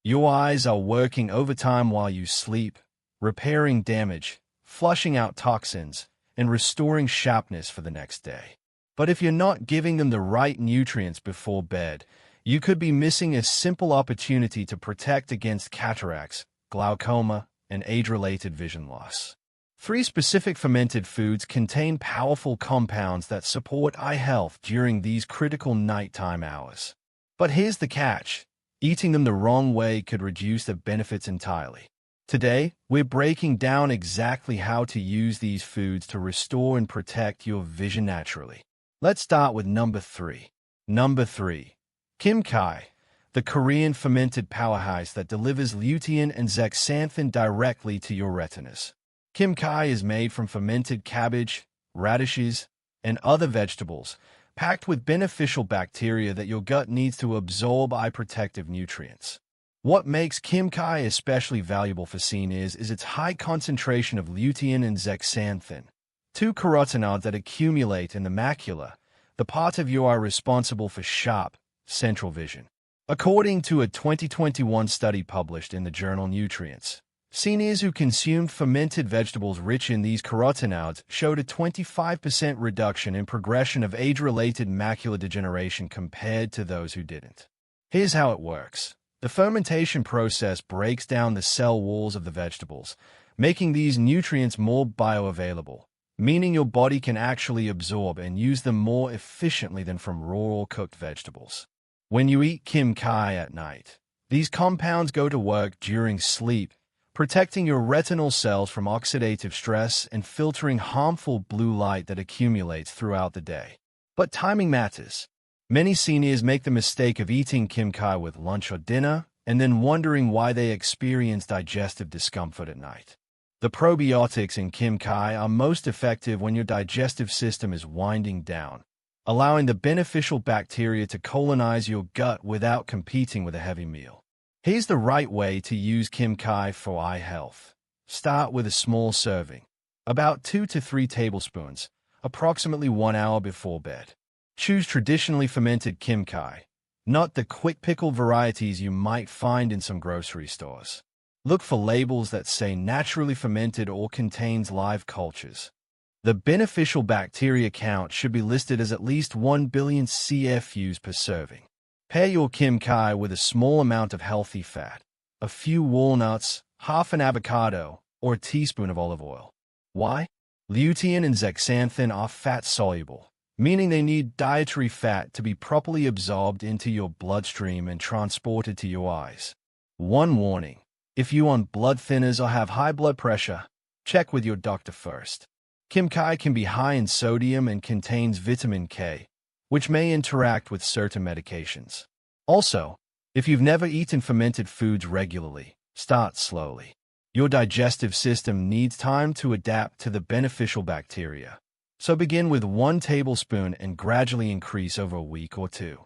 Your eyes are working overtime while you sleep, repairing damage, flushing out toxins, and restoring sharpness for the next day. But if you're not giving them the right nutrients before bed, you could be missing a simple opportunity to protect against cataracts, glaucoma, and age-related vision loss. 3 specific fermented foods contain powerful compounds that support eye health during these critical nighttime hours. But here's the catch. Eating them the wrong way could reduce their benefits entirely. Today, we're breaking down exactly how to use these foods to restore and protect your vision naturally. Let's start with number 3. Number 3. Kimchi, the Korean fermented powerhouse that delivers lutein and zeaxanthin directly to your retinas. Kimchi is made from fermented cabbage, radishes, and other vegetables, packed with beneficial bacteria that your gut needs to absorb eye protective nutrients. What makes kimchi especially valuable for seniors is its high concentration of lutein and zeaxanthin, 2 carotenoids that accumulate in the macula, the part of your eye responsible for sharp, central vision. According to a 2021 study published in the journal Nutrients, seniors who consumed fermented vegetables rich in these carotenoids showed a 25% reduction in progression of age-related macular degeneration compared to those who didn't. Here's how it works. The fermentation process breaks down the cell walls of the vegetables, making these nutrients more bioavailable, meaning your body can actually absorb and use them more efficiently than from raw or cooked vegetables. When you eat kimchi at night, these compounds go to work during sleep, protecting your retinal cells from oxidative stress and filtering harmful blue light that accumulates throughout the day. But timing matters. Many seniors make the mistake of eating kimchi with lunch or dinner and then wondering why they experience digestive discomfort at night. The probiotics in kimchi are most effective when your digestive system is winding down, allowing the beneficial bacteria to colonize your gut without competing with a heavy meal. Here's the right way to use kimchi for eye health. Start with a small serving, about 2 to 3 tablespoons, approximately 1 hour before bed. Choose traditionally fermented kimchi, not the quick pickle varieties you might find in some grocery stores. Look for labels that say naturally fermented or contains live cultures. The beneficial bacteria count should be listed as at least 1 billion CFUs per serving. Pair your kimchi with a small amount of healthy fat, a few walnuts, half an avocado, or a teaspoon of olive oil. Why? Lutein and zeaxanthin are fat-soluble, meaning they need dietary fat to be properly absorbed into your bloodstream and transported to your eyes. One warning: if you want blood thinners or have high blood pressure, check with your doctor first. Kimchi can be high in sodium and contains vitamin K, which may interact with certain medications. Also, if you've never eaten fermented foods regularly, start slowly. Your digestive system needs time to adapt to the beneficial bacteria. So begin with 1 tablespoon and gradually increase over a week or 2.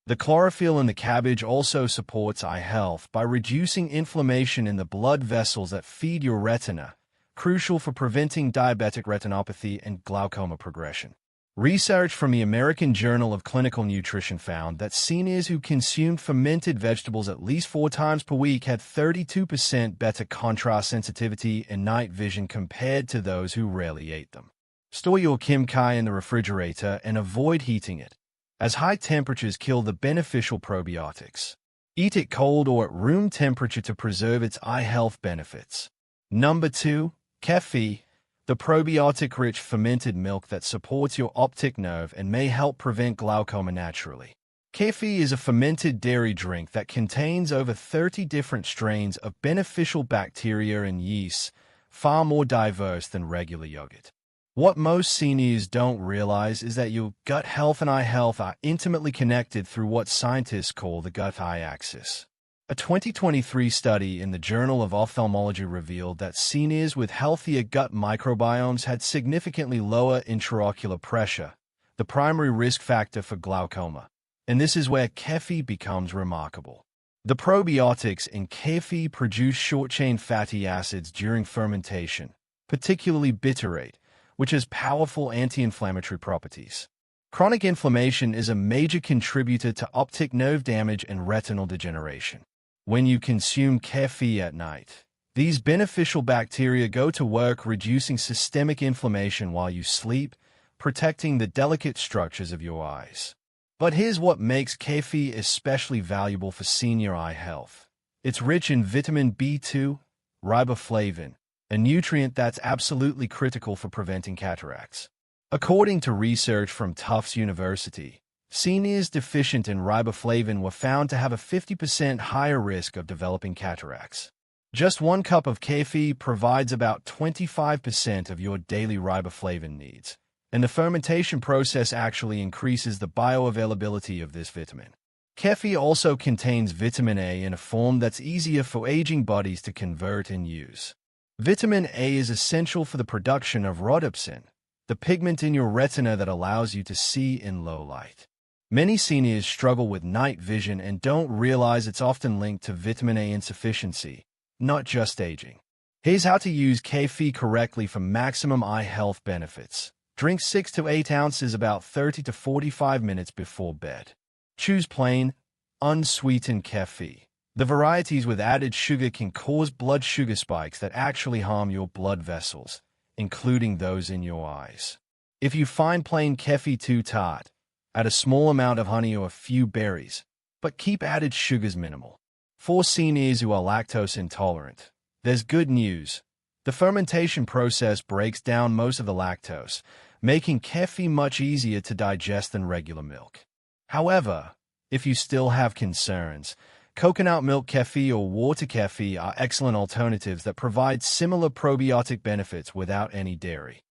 The chlorophyll in the cabbage also supports eye health by reducing inflammation in the blood vessels that feed your retina, crucial for preventing diabetic retinopathy and glaucoma progression. Research from the American Journal of Clinical Nutrition found that seniors who consumed fermented vegetables at least 4 times per week had 32% better contrast sensitivity and night vision compared to those who rarely ate them. Store your kimchi in the refrigerator and avoid heating it, as high temperatures kill the beneficial probiotics. Eat it cold or at room temperature to preserve its eye health benefits. Number 2. Kefir, the probiotic-rich fermented milk that supports your optic nerve and may help prevent glaucoma naturally. Kefir is a fermented dairy drink that contains over 30 different strains of beneficial bacteria and yeasts, far more diverse than regular yogurt. What most seniors don't realize is that your gut health and eye health are intimately connected through what scientists call the gut-eye axis. A 2023 study in the Journal of Ophthalmology revealed that seniors with healthier gut microbiomes had significantly lower intraocular pressure, the primary risk factor for glaucoma. And this is where kefir becomes remarkable. The probiotics in kefir produce short-chain fatty acids during fermentation, particularly butyrate, which has powerful anti-inflammatory properties. Chronic inflammation is a major contributor to optic nerve damage and retinal degeneration. When you consume coffee at night, these beneficial bacteria go to work reducing systemic inflammation while you sleep, protecting the delicate structures of your eyes. But here's what makes coffee especially valuable for senior eye health. It's rich in vitamin B2, riboflavin, a nutrient that's absolutely critical for preventing cataracts. According to research from Tufts University, seniors deficient in riboflavin were found to have a 50% higher risk of developing cataracts. Just 1 cup of coffee provides about 25% of your daily riboflavin needs, and the fermentation process actually increases the bioavailability of this vitamin. Coffee also contains vitamin A in a form that's easier for aging bodies to convert and use. Vitamin A is essential for the production of rhodopsin, the pigment in your retina that allows you to see in low light. Many seniors struggle with night vision and don't realize it's often linked to vitamin A insufficiency, not just aging. Here's how to use coffee correctly for maximum eye health benefits. Drink 6 to 8 ounces about 30 to 45 minutes before bed. Choose plain, unsweetened coffee. The varieties with added sugar can cause blood sugar spikes that actually harm your blood vessels, including those in your eyes. If you find plain coffee too tart, add a small amount of honey or a few berries, but keep added sugars minimal. For seniors who are lactose intolerant, there's good news. The fermentation process breaks down most of the lactose, making coffee much easier to digest than regular milk. However, if you still have concerns, coconut milk coffee or water coffee are excellent alternatives that provide similar probiotic benefits without any dairy.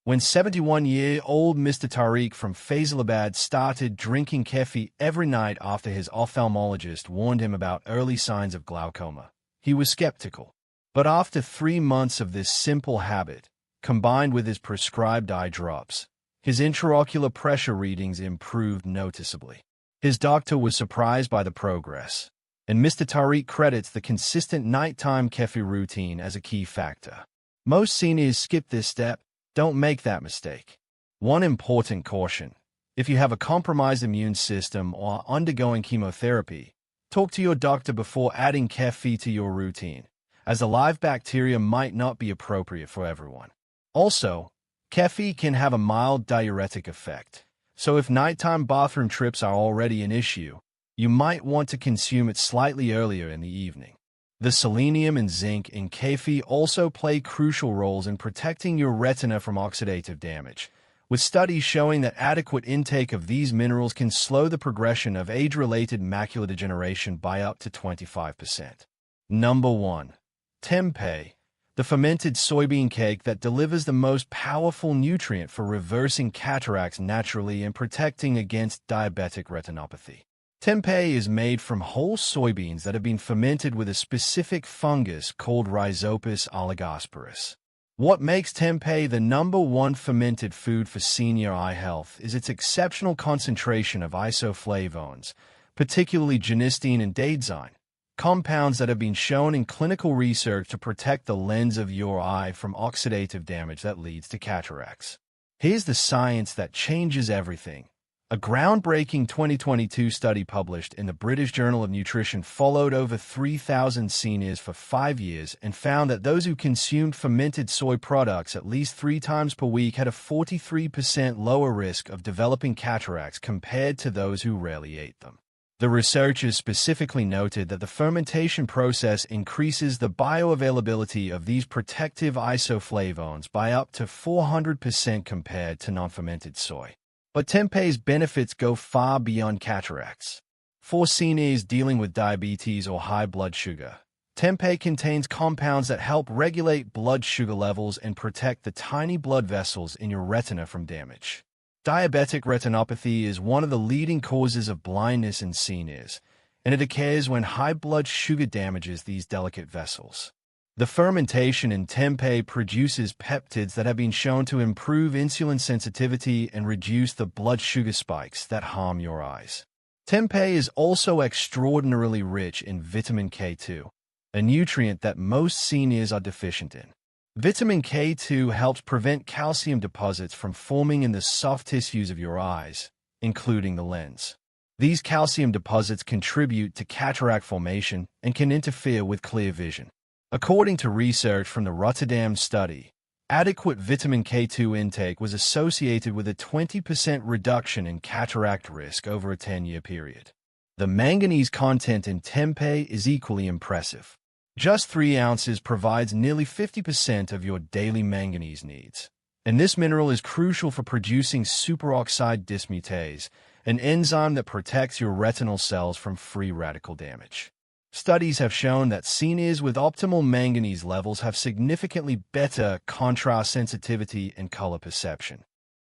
When 71-year-old Mr. Tariq from Faisalabad started drinking coffee every night after his ophthalmologist warned him about early signs of glaucoma, he was skeptical. But after 3 months of this simple habit, combined with his prescribed eye drops, his intraocular pressure readings improved noticeably. His doctor was surprised by the progress, and Mr. Tariq credits the consistent nighttime coffee routine as a key factor. Most seniors skip this step. Don't make that mistake. One important caution: if you have a compromised immune system or are undergoing chemotherapy, talk to your doctor before adding coffee to your routine, as the live bacteria might not be appropriate for everyone. Also, coffee can have a mild diuretic effect, so if nighttime bathroom trips are already an issue, you might want to consume it slightly earlier in the evening. The selenium and zinc in coffee also play crucial roles in protecting your retina from oxidative damage, with studies showing that adequate intake of these minerals can slow the progression of age-related macular degeneration by up to 25%. Number 1. Tempeh, the fermented soybean cake that delivers the most powerful nutrient for reversing cataracts naturally and protecting against diabetic retinopathy. Tempeh is made from whole soybeans that have been fermented with a specific fungus called Rhizopus oligosporus. What makes tempeh the number 1 fermented food for senior eye health is its exceptional concentration of isoflavones, particularly genistein and daidzein, compounds that have been shown in clinical research to protect the lens of your eye from oxidative damage that leads to cataracts. Here's the science that changes everything. A groundbreaking 2022 study published in the British Journal of Nutrition followed over 3,000 seniors for 5 years and found that those who consumed fermented soy products at least 3 times per week had a 43% lower risk of developing cataracts compared to those who rarely ate them. The researchers specifically noted that the fermentation process increases the bioavailability of these protective isoflavones by up to 400% compared to non-fermented soy. But tempeh's benefits go far beyond cataracts. For seniors dealing with diabetes or high blood sugar, tempeh contains compounds that help regulate blood sugar levels and protect the tiny blood vessels in your retina from damage. Diabetic retinopathy is one of the leading causes of blindness in seniors, and it occurs when high blood sugar damages these delicate vessels. The fermentation in tempeh produces peptides that have been shown to improve insulin sensitivity and reduce the blood sugar spikes that harm your eyes. Tempeh is also extraordinarily rich in vitamin K2, a nutrient that most seniors are deficient in. Vitamin K2 helps prevent calcium deposits from forming in the soft tissues of your eyes, including the lens. These calcium deposits contribute to cataract formation and can interfere with clear vision. According to research from the Rotterdam study, adequate vitamin K2 intake was associated with a 20% reduction in cataract risk over a 10-year period. The manganese content in tempeh is equally impressive. Just 3 ounces provides nearly 50% of your daily manganese needs. And this mineral is crucial for producing superoxide dismutase, an enzyme that protects your retinal cells from free radical damage. Studies have shown that seniors with optimal manganese levels have significantly better contrast sensitivity and color perception.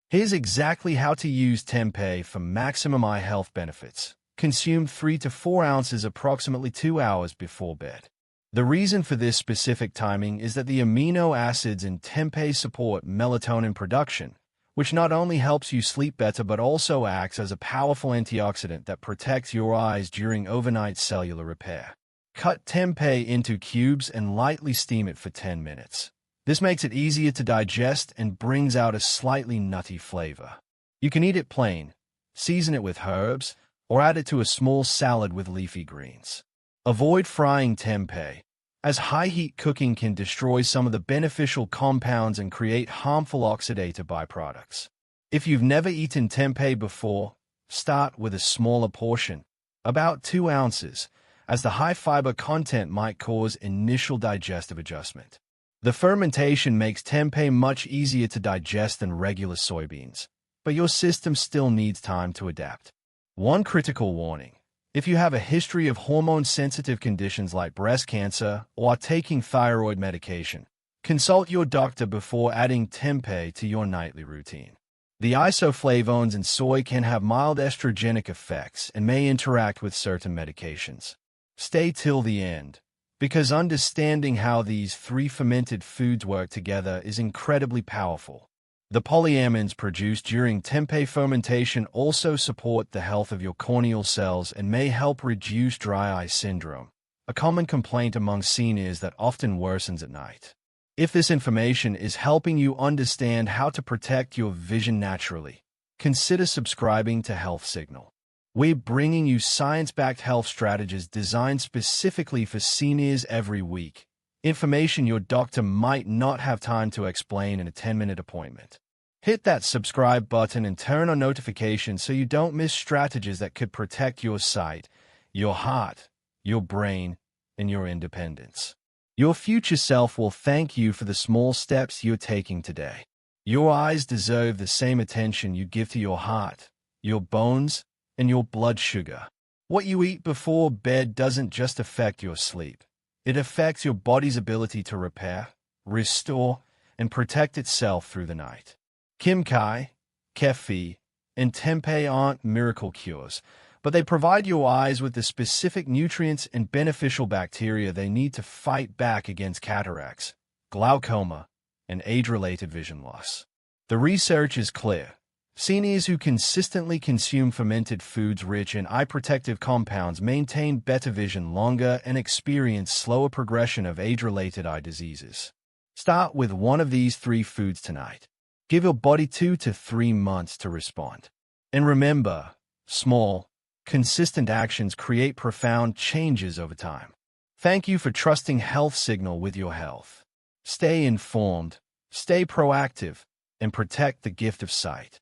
Here's exactly how to use tempeh for maximum eye health benefits. Consume 3 to 4 ounces approximately 2 hours before bed. The reason for this specific timing is that the amino acids in tempeh support melatonin production, which not only helps you sleep better but also acts as a powerful antioxidant that protects your eyes during overnight cellular repair. Cut tempeh into cubes and lightly steam it for 10 minutes. This makes it easier to digest and brings out a slightly nutty flavor. You can eat it plain, season it with herbs, or add it to a small salad with leafy greens. Avoid frying tempeh, as high-heat cooking can destroy some of the beneficial compounds and create harmful oxidative byproducts. If you've never eaten tempeh before, start with a smaller portion, about 2 ounces, as the high fiber content might cause initial digestive adjustment. The fermentation makes tempeh much easier to digest than regular soybeans, but your system still needs time to adapt. One critical warning: if you have a history of hormone-sensitive conditions like breast cancer or are taking thyroid medication, consult your doctor before adding tempeh to your nightly routine. The isoflavones in soy can have mild estrogenic effects and may interact with certain medications. Stay till the end, because understanding how these 3 fermented foods work together is incredibly powerful. The polyamines produced during tempeh fermentation also support the health of your corneal cells and may help reduce dry eye syndrome, a common complaint among seniors that often worsens at night. If this information is helping you understand how to protect your vision naturally, consider subscribing to Health Signal. We're bringing you science-backed health strategies designed specifically for seniors every week, information your doctor might not have time to explain in a 10-minute appointment. Hit that subscribe button and turn on notifications so you don't miss strategies that could protect your sight, your heart, your brain, and your independence. Your future self will thank you for the small steps you're taking today. Your eyes deserve the same attention you give to your heart, your bones, and your blood sugar. What you eat before bed doesn't just affect your sleep. It affects your body's ability to repair, restore, and protect itself through the night. Kimchi, kefir, and tempeh aren't miracle cures, but they provide your eyes with the specific nutrients and beneficial bacteria they need to fight back against cataracts, glaucoma, and age-related vision loss. The research is clear. Seniors who consistently consume fermented foods rich in eye-protective compounds maintain better vision longer and experience slower progression of age-related eye diseases. Start with one of these 3 foods tonight. Give your body 2 to 3 months to respond. And remember, small, consistent actions create profound changes over time. Thank you for trusting Health Signal with your health. Stay informed, stay proactive, and protect the gift of sight.